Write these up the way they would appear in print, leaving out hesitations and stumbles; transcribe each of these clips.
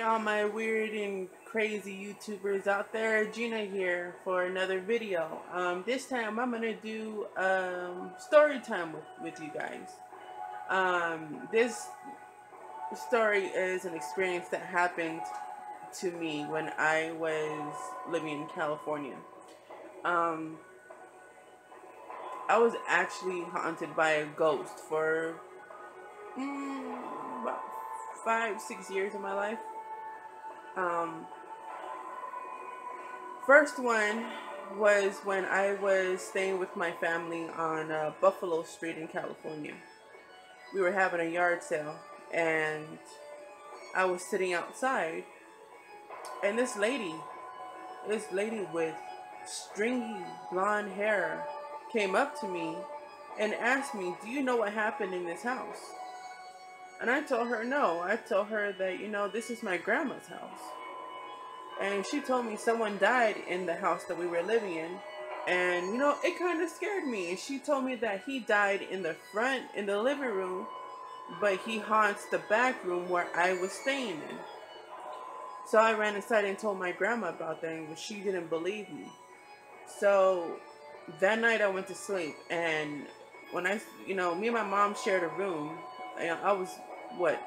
all my weird and crazy YouTubers out there. Gina here for another video. This time I'm gonna do story time with you guys. This story is an experience that happened to me when I was living in California. Um, I was actually haunted by a ghost for about 5-6 years of my life. Um, First one was when I was staying with my family on Buffalo Street in California. We were having a yard sale, and I was sitting outside, and this lady with stringy blonde hair came up to me and asked me, "Do you know what happened in this house?" And I told her no. I told her that, this is my grandma's house. And she told me someone died in the house that we were living in. And, it kind of scared me. And she told me that he died in the front, in the living room, but he haunts the back room where I was staying in. So I ran inside and told my grandma about that, and she didn't believe me. So that night I went to sleep. And when me and my mom shared a room. I was, what,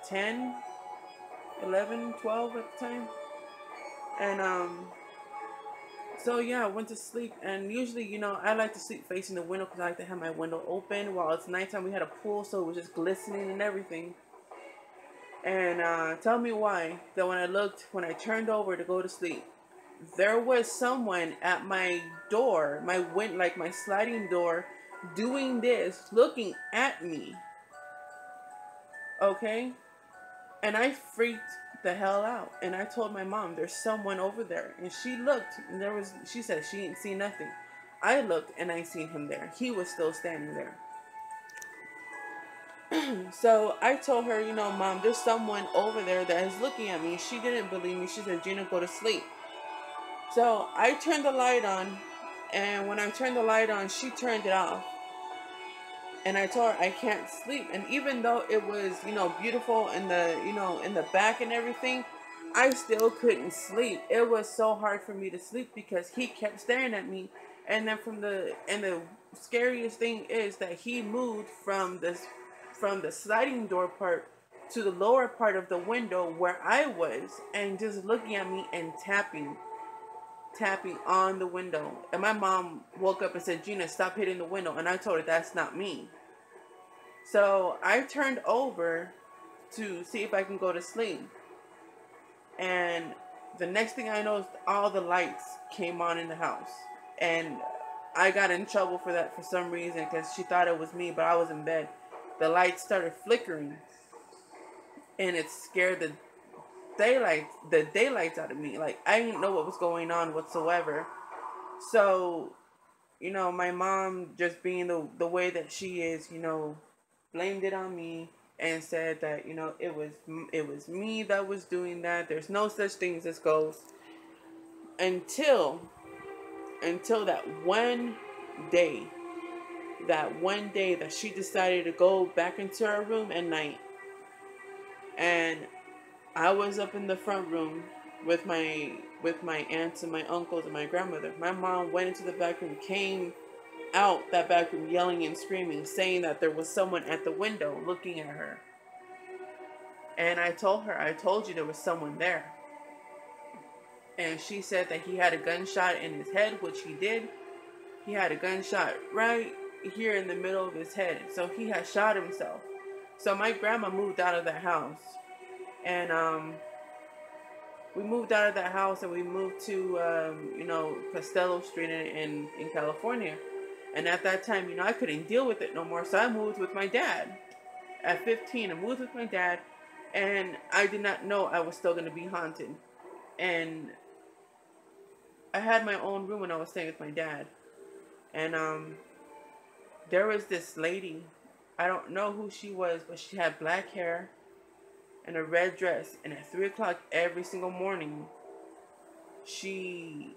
10, 11, 12 at the time? And so yeah, I went to sleep, and usually, I like to sleep facing the window because I like to have my window open. While it's nighttime, we had a pool, so it was just glistening and everything. And tell me why that when I turned over to go to sleep, there was someone at my door, like my sliding door, doing this, looking at me. Okay, and I freaked the hell out, and I told my mom, "There's someone over there." And she looked, and she said she ain't seen nothing. I looked, and I seen him there. He was still standing there. So I told her, "Mom, there's someone over there that is looking at me." She didn't believe me. She said, "Gina, go to sleep." So I turned the light on, and when I turned the light on, she turned it off. And I told her I can't sleep. And even though it was, beautiful in the back and everything, I still couldn't sleep. It was so hard for me to sleep because he kept staring at me. And then the scariest thing is that he moved from the sliding door part to the lower part of the window where I was, and just looking at me and tapping on the window. And my mom woke up and said, "Gina, stop hitting the window." And I told her that's not me. So I turned over to see if I can go to sleep. And the next thing I know is all the lights came on in the house. And I got in trouble for that for some reason because she thought it was me, but I was in bed. The lights started flickering, and it scared the daylights out of me. Like, I didn't know what was going on whatsoever. So, my mom, just being the way that she is, blamed it on me and said that, it was me that was doing that. There's no such things as ghosts. Until day that one day that she decided to go back into her room at night. And I was up in the front room with my aunts and my uncles and my grandmother. My mom went into the back room, came out that back room yelling and screaming, saying that there was someone at the window looking at her. And I told you there was someone there. And she said that he had a gunshot in his head, which he did. He had a gunshot right here in the middle of his head. So he had shot himself. So my grandma moved out of that house. And we moved out of that house, and we moved to Costello Street in California. And at that time, I couldn't deal with it no more, so I moved with my dad. At 15, I moved with my dad, and I did not know I was still going to be haunted. And I had my own room when I was staying with my dad. And there was this lady. I don't know who she was, but she had black hair and a red dress. And at 3 o'clock every single morning, she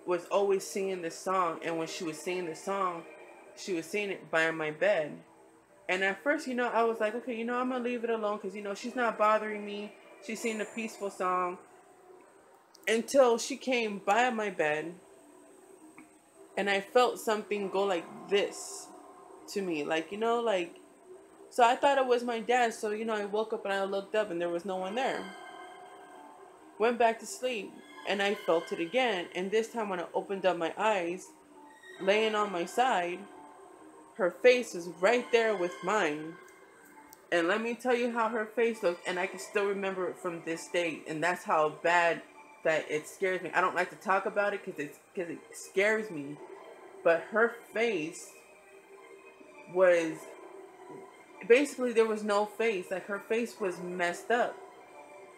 was always singing this song. And when she was singing the song, she was singing it by my bed. And at first, I was like, okay, I'm going to leave it alone because, she's not bothering me. She seen a peaceful song until she came by my bed, and I felt something go like this to me, like, like. So I thought it was my dad. So I woke up and I looked up and there was no one there. Went back to sleep and I felt it again. And this time when I opened up my eyes, laying on my side, her face was right there with mine. And let me tell you how her face looked, and I can still remember it from this day. And that's how bad that it scares me. I don't like to talk about it because it scares me. But her face was basically, there was no face. Like, her face was messed up.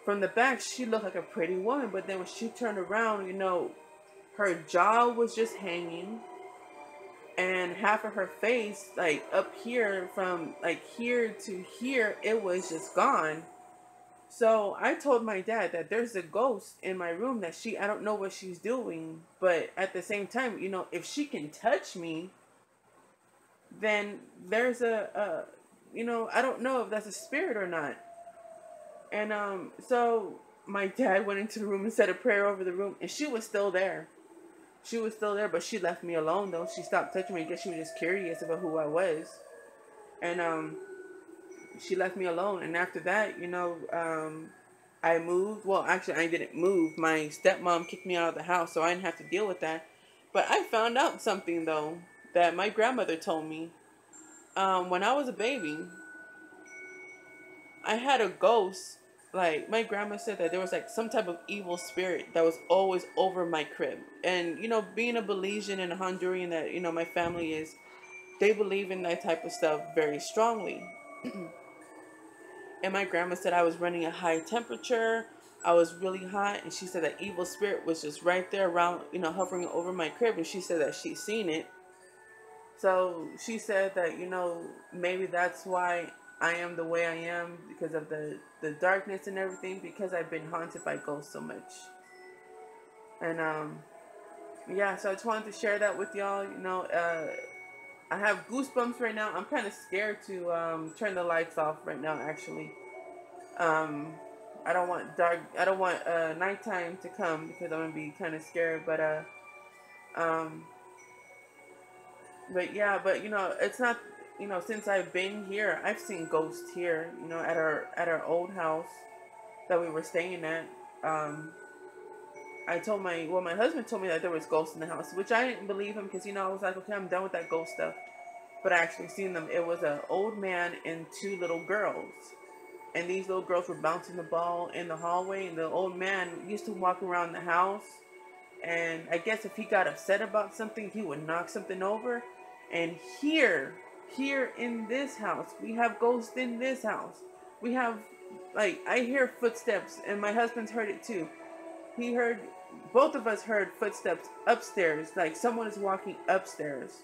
From the back, she looked like a pretty woman, but then when she turned around, her jaw was just hanging, and half of her face, like up here, from like here to here, it was just gone. So I told my dad that there's a ghost in my room, that I don't know what she's doing, but at the same time, if she can touch me, then there's I don't know if that's a spirit or not. And so my dad went into the room and said a prayer over the room, and she was still there. She was still there, but she left me alone though. She stopped touching me. I guess she was just curious about who I was. And she left me alone. And after that, I moved. Well, actually, I didn't move. My stepmom kicked me out of the house, so I didn't have to deal with that. But I found out something though that my grandmother told me. When I was a baby, I had a ghost. Like, my grandma said that there was like some type of evil spirit that was always over my crib. And being a Belizean and a Honduran that my family is, they believe in that type of stuff very strongly. And my grandma said I was running a high temperature. I was really hot, and she said that evil spirit was just right there around, hovering over my crib. And she said that she's seen it. So she said that, maybe that's why I am the way I am, because of the darkness and everything, because I've been haunted by ghosts so much. And yeah, so I just wanted to share that with y'all. I have goosebumps right now. I'm kind of scared to turn the lights off right now, actually. I don't want nighttime to come, because I'm gonna be kind of scared. Um but yeah, but it's not, since I've been here, I've seen ghosts here, at our old house that we were staying at. My husband told me that there was ghosts in the house, which I didn't believe him, because I was like, okay, I'm done with that ghost stuff. But I actually seen them. It was an old man and two little girls, and these little girls were bouncing the ball in the hallway, and the old man used to walk around the house, and I guess if he got upset about something, he would knock something over. And here in this house, we have ghosts in this house. We have, like, I hear footsteps, and my husband's heard it too. Both of us heard footsteps upstairs, like someone is walking upstairs.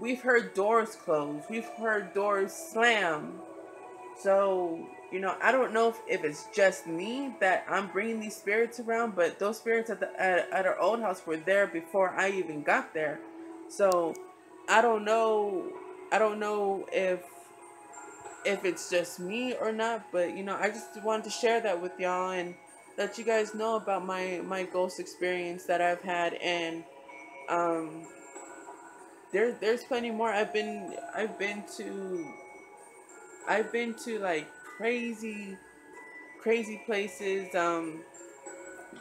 We've heard doors close. We've heard doors slam. So, I don't know if it's just me that I'm bringing these spirits around, but those spirits at our old house were there before I even got there. So, I don't know. I don't know if it's just me or not, but I just wanted to share that with y'all and let you guys know about my ghost experience that I've had. And there's plenty more. I've been to like crazy places.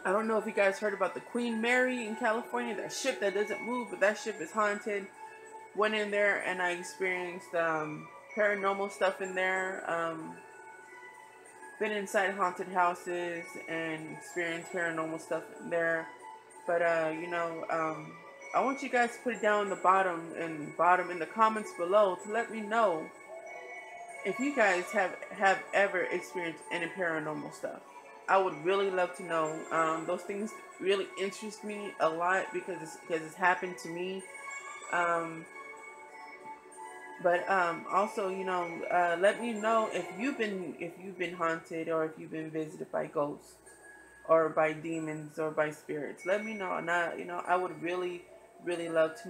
I don't know if you guys heard about the Queen Mary in California, that ship that doesn't move, but that ship is haunted. Went in there and I experienced paranormal stuff in there. Been inside haunted houses and experienced paranormal stuff in there. But I want you guys to put it down in the bottom in the comments below to let me know if you guys have ever experienced any paranormal stuff. I would really love to know. Those things really interest me a lot, because it's happened to me. But also, let me know if you've been haunted, or if you've been visited by ghosts, or by demons, or by spirits. Let me know, and I would really love to